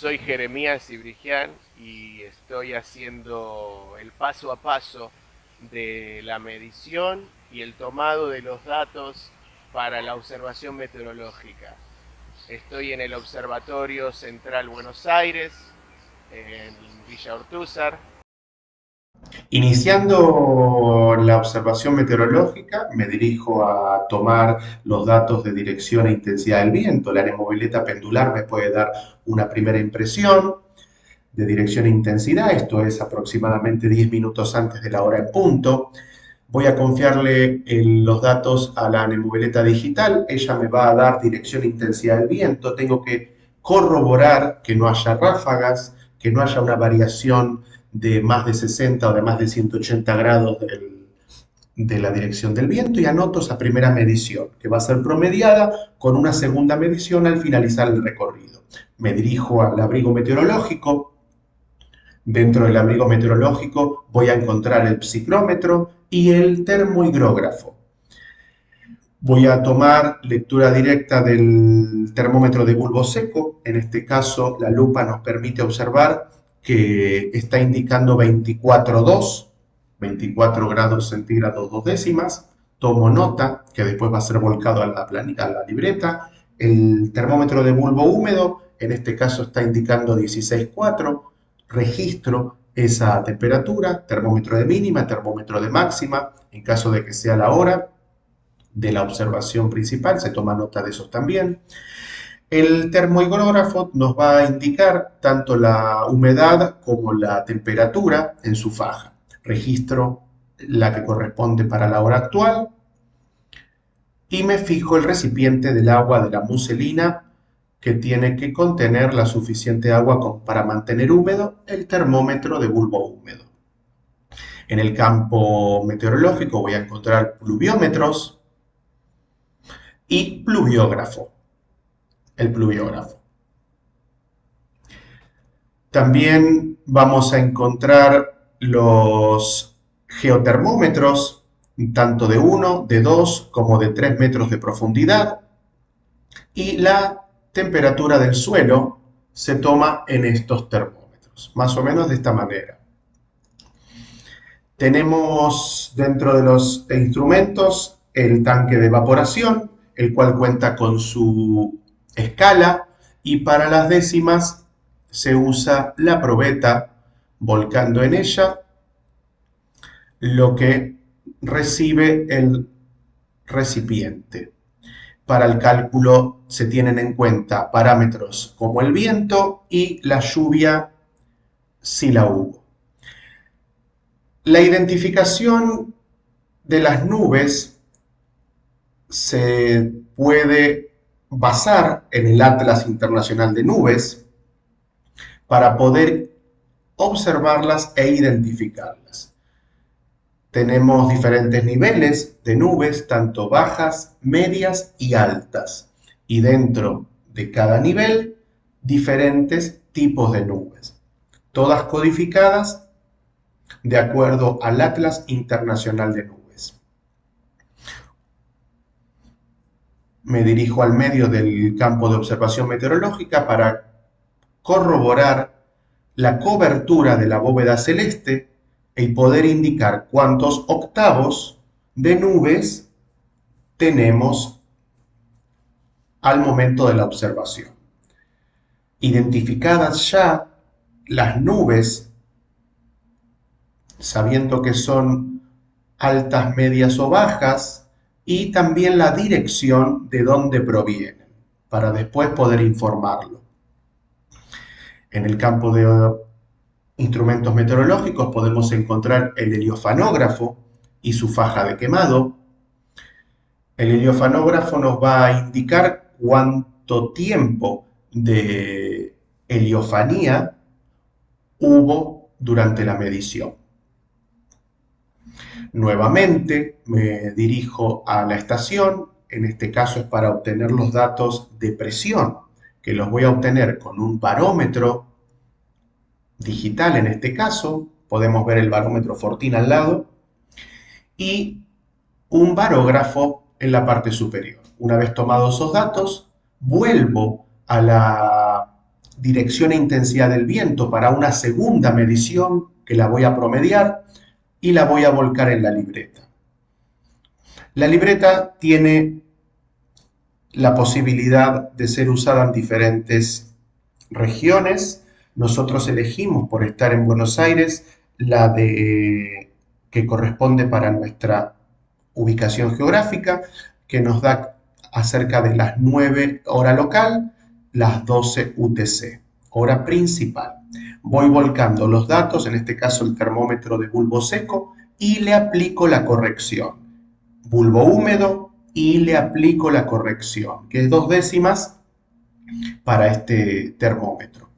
Soy Jeremías Ibrigián y estoy haciendo el paso a paso de la medición y el tomado de los datos para la observación meteorológica. Estoy en el Observatorio Central Buenos Aires, en Villa Ortúzar. Iniciando la observación meteorológica, me dirijo a tomar los datos de dirección e intensidad del viento. La anemovileta pendular me puede dar una primera impresión de dirección e intensidad, esto es aproximadamente 10 minutos antes de la hora en punto. Voy a confiarle los datos a la anemovileta digital, ella me va a dar dirección e intensidad del viento. Tengo que corroborar que no haya ráfagas, que no haya una variación de más de 60 o de más de 180 grados de la dirección del viento, y anoto esa primera medición, que va a ser promediada con una segunda medición al finalizar el recorrido. Me dirijo al abrigo meteorológico. Dentro del abrigo meteorológico voy a encontrar el psicrómetro y el termohigrógrafo. Voy a tomar lectura directa del termómetro de bulbo seco. En este caso, la lupa nos permite observar que está indicando 24,2, 24 grados centígrados 2 décimas. Tomo nota, que después va a ser volcado a la libreta. El termómetro de bulbo húmedo, en este caso está indicando 16,4. Registro esa temperatura, termómetro de mínima, termómetro de máxima, en caso de que sea la hora de la observación principal, se toma nota de esos también. El termohigrógrafo nos va a indicar tanto la humedad como la temperatura en su faja. Registro la que corresponde para la hora actual y me fijo el recipiente del agua de la muselina, que tiene que contener la suficiente agua para mantener húmedo el termómetro de bulbo húmedo. En el campo meteorológico voy a encontrar pluviómetros y pluviógrafo. El pluviógrafo. También vamos a encontrar los geotermómetros, tanto de 1, de 2 como de 3 metros de profundidad, y la temperatura del suelo se toma en estos termómetros, más o menos de esta manera. Tenemos dentro de los instrumentos el tanque de evaporación, el cual cuenta con su escala, y para las décimas se usa la probeta, volcando en ella lo que recibe el recipiente. Para el cálculo se tienen en cuenta parámetros como el viento y la lluvia, si la hubo. La identificación de las nubes se puede basar en el Atlas Internacional de Nubes para poder observarlas e identificarlas. Tenemos diferentes niveles de nubes, tanto bajas, medias y altas, y dentro de cada nivel diferentes tipos de nubes, todas codificadas de acuerdo al Atlas Internacional de Nubes. Me dirijo al medio del campo de observación meteorológica para corroborar la cobertura de la bóveda celeste y poder indicar cuántos octavos de nubes tenemos al momento de la observación. Identificadas ya las nubes, sabiendo que son altas, medias o bajas, y también la dirección de dónde provienen, para después poder informarlo. En el campo de instrumentos meteorológicos podemos encontrar el heliofanógrafo y su faja de quemado. El heliofanógrafo nos va a indicar cuánto tiempo de heliofanía hubo durante la medición. Nuevamente me dirijo a la estación, en este caso es para obtener los datos de presión, que los voy a obtener con un barómetro digital. En este caso podemos ver el barómetro Fortin al lado y un barógrafo en la parte superior. Una vez tomados esos datos, vuelvo a la dirección e intensidad del viento para una segunda medición que la voy a promediar y la voy a volcar en la libreta. La libreta tiene la posibilidad de ser usada en diferentes regiones. Nosotros elegimos, por estar en Buenos Aires, que corresponde para nuestra ubicación geográfica, que nos da acerca de las 9 hora local, las 12 UTC, hora principal. Voy volcando los datos, en este caso el termómetro de bulbo seco, y le aplico la corrección. Bulbo húmedo y le aplico la corrección, que es 2 décimas para este termómetro.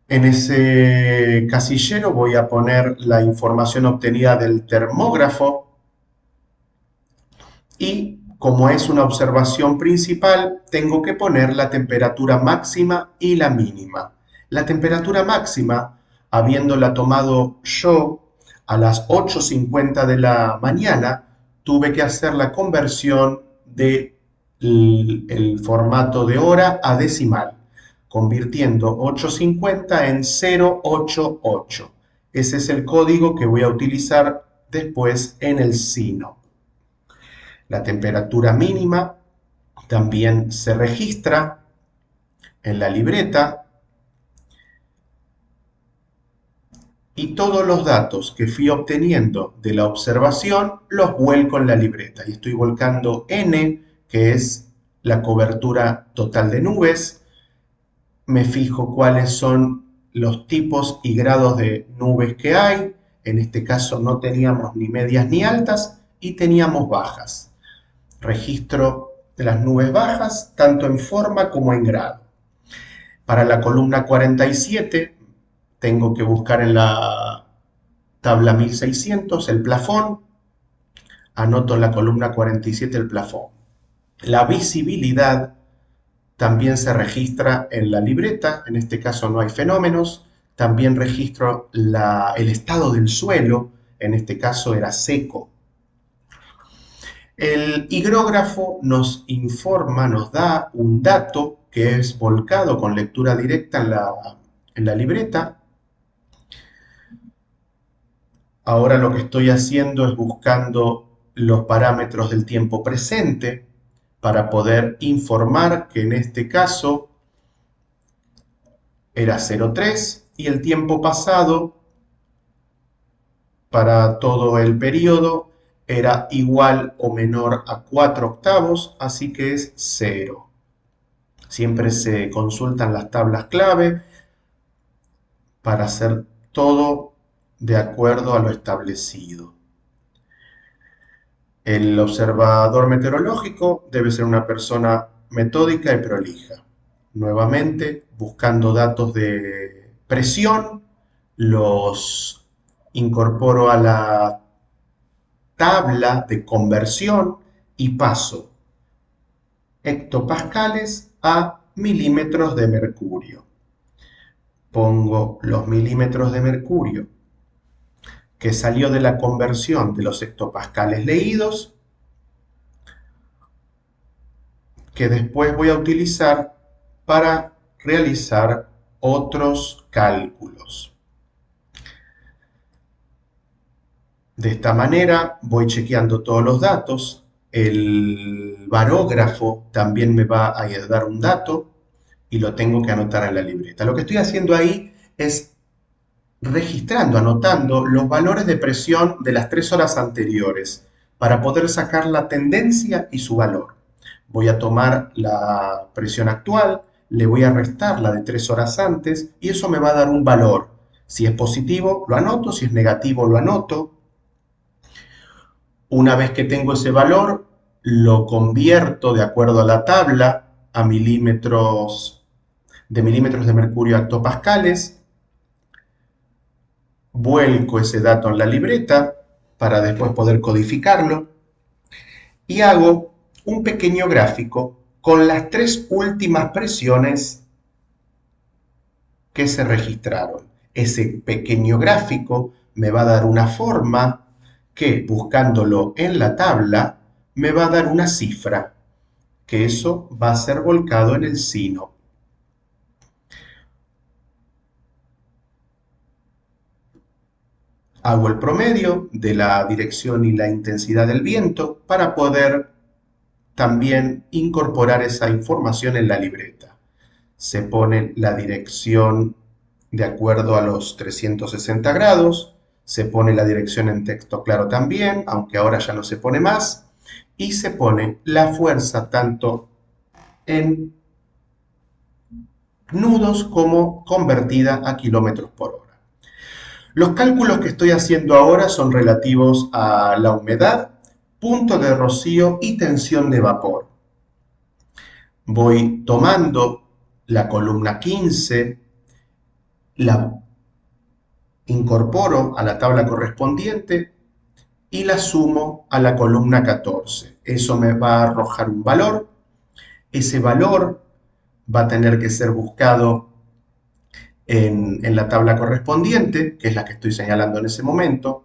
En ese casillero voy a poner la información obtenida del termógrafo y, como es una observación principal, tengo que poner la temperatura máxima y la mínima. La temperatura máxima, habiéndola tomado yo a las 8:50 de la mañana, tuve que hacer la conversión del formato de hora a decimal, convirtiendo 8:50 en 088. Ese es el código que voy a utilizar después en el SINO. La temperatura mínima también se registra en la libreta y todos los datos que fui obteniendo de la observación los vuelco en la libreta. Y estoy volcando N, que es la cobertura total de nubes. Me fijo cuáles son los tipos y grados de nubes que hay. En este caso no teníamos ni medias ni altas y teníamos bajas. Registro de las nubes bajas, tanto en forma como en grado. Para la columna 47, tengo que buscar en la tabla 1600 el plafón. Anoto en la columna 47 el plafón. La visibilidad también se registra en la libreta, en este caso no hay fenómenos. También registro el estado del suelo, en este caso era seco. El higrógrafo nos informa, nos da un dato que es volcado con lectura directa en la libreta. Ahora lo que estoy haciendo es buscando los parámetros del tiempo presente para poder informar que en este caso era 0,3 y el tiempo pasado para todo el periodo era igual o menor a 4 octavos, así que es 0. Siempre se consultan las tablas clave para hacer todo de acuerdo a lo establecido. El observador meteorológico debe ser una persona metódica y prolija. Nuevamente, buscando datos de presión, los incorporo a la tabla de conversión y paso hectopascales a milímetros de mercurio. Pongo los milímetros de mercurio que salió de la conversión de los hectopascales leídos, que después voy a utilizar para realizar otros cálculos. De esta manera voy chequeando todos los datos. El barógrafo también me va a dar un dato y lo tengo que anotar en la libreta. Lo que estoy haciendo ahí es registrando, anotando los valores de presión de las 3 horas anteriores para poder sacar la tendencia y su valor. Voy a tomar la presión actual, le voy a restar la de 3 horas antes y eso me va a dar un valor. Si es positivo, lo anoto; si es negativo, lo anoto. Una vez que tengo ese valor, lo convierto de acuerdo a la tabla a milímetros de mercurio a hectopascales. Vuelco ese dato en la libreta para después poder codificarlo y hago un pequeño gráfico con las 3 últimas presiones que se registraron. Ese pequeño gráfico me va a dar una forma que, buscándolo en la tabla, me va a dar una cifra, que eso va a ser volcado en el SINO. Hago el promedio de la dirección y la intensidad del viento para poder también incorporar esa información en la libreta. Se pone la dirección de acuerdo a los 360 grados, se pone la dirección en texto claro también, aunque ahora ya no se pone más, y se pone la fuerza tanto en nudos como convertida a kilómetros por hora. Los cálculos que estoy haciendo ahora son relativos a la humedad, punto de rocío y tensión de vapor. Voy tomando la columna 15, la incorporo a la tabla correspondiente y la sumo a la columna 14. Eso me va a arrojar un valor. Ese valor va a tener que ser buscado en la tabla correspondiente, que es la que estoy señalando en ese momento.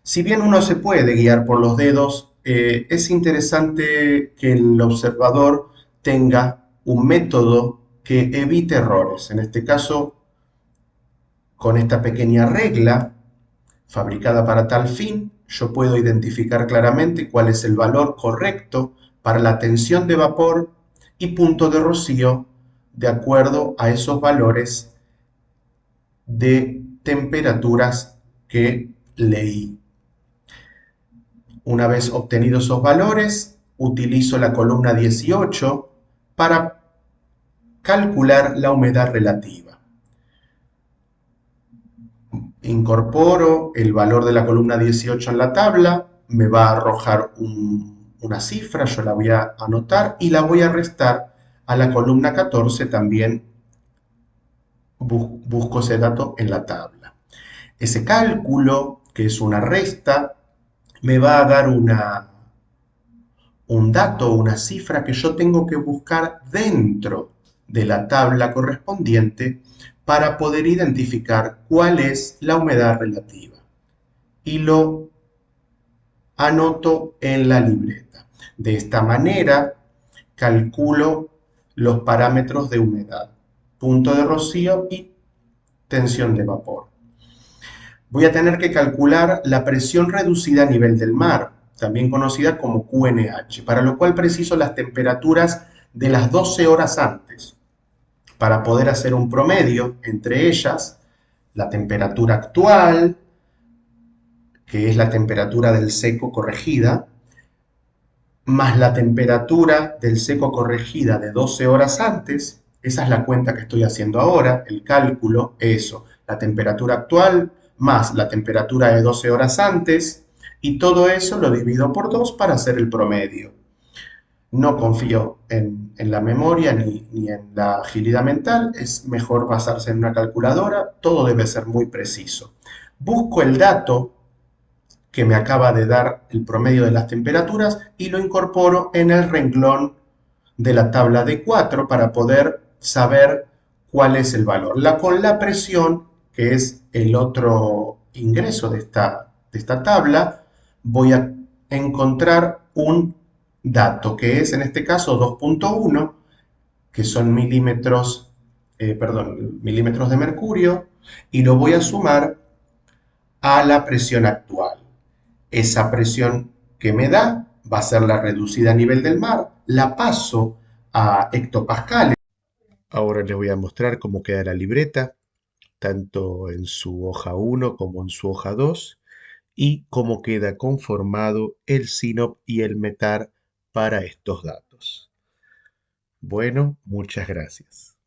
Si bien uno se puede guiar por los dedos, es interesante que el observador tenga un método que evite errores. En este caso, con esta pequeña regla fabricada para tal fin, yo puedo identificar claramente cuál es el valor correcto para la tensión de vapor y punto de rocío de acuerdo a esos valores de temperaturas que leí. Una vez obtenidos esos valores, utilizo la columna 18 para calcular la humedad relativa. Incorporo el valor de la columna 18 en la tabla, me va a arrojar una cifra, yo la voy a anotar y la voy a restar a la columna 14 también. Busco ese dato en la tabla. Ese cálculo, que es una resta, me va a dar un dato, una cifra que yo tengo que buscar dentro de la tabla correspondiente para poder identificar cuál es la humedad relativa. Y lo anoto en la libreta. De esta manera calculo los parámetros de humedad, punto de rocío y tensión de vapor. Voy a tener que calcular la presión reducida a nivel del mar, también conocida como QNH, para lo cual preciso las temperaturas de las 12 horas antes, para poder hacer un promedio entre ellas, la temperatura actual, que es la temperatura del seco corregida, más la temperatura del seco corregida de 12 horas antes, esa es la cuenta que estoy haciendo ahora, el cálculo, eso, la temperatura actual más la temperatura de 12 horas antes, y todo eso lo divido por 2 para hacer el promedio. No confío en la memoria ni en la agilidad mental, es mejor basarse en una calculadora, todo debe ser muy preciso. Busco el dato que me acaba de dar el promedio de las temperaturas y lo incorporo en el renglón de la tabla de 4 para poder saber cuál es el valor. Con la presión, que es el otro ingreso de esta tabla, voy a encontrar un dato, que es en este caso 2.1, que son milímetros de mercurio, y lo voy a sumar a la presión actual. Esa presión que me da va a ser la reducida a nivel del mar, la paso a hectopascales. Ahora les voy a mostrar cómo queda la libreta, tanto en su hoja 1 como en su hoja 2, y cómo queda conformado el SINOP y el METAR para estos datos. Bueno, muchas gracias.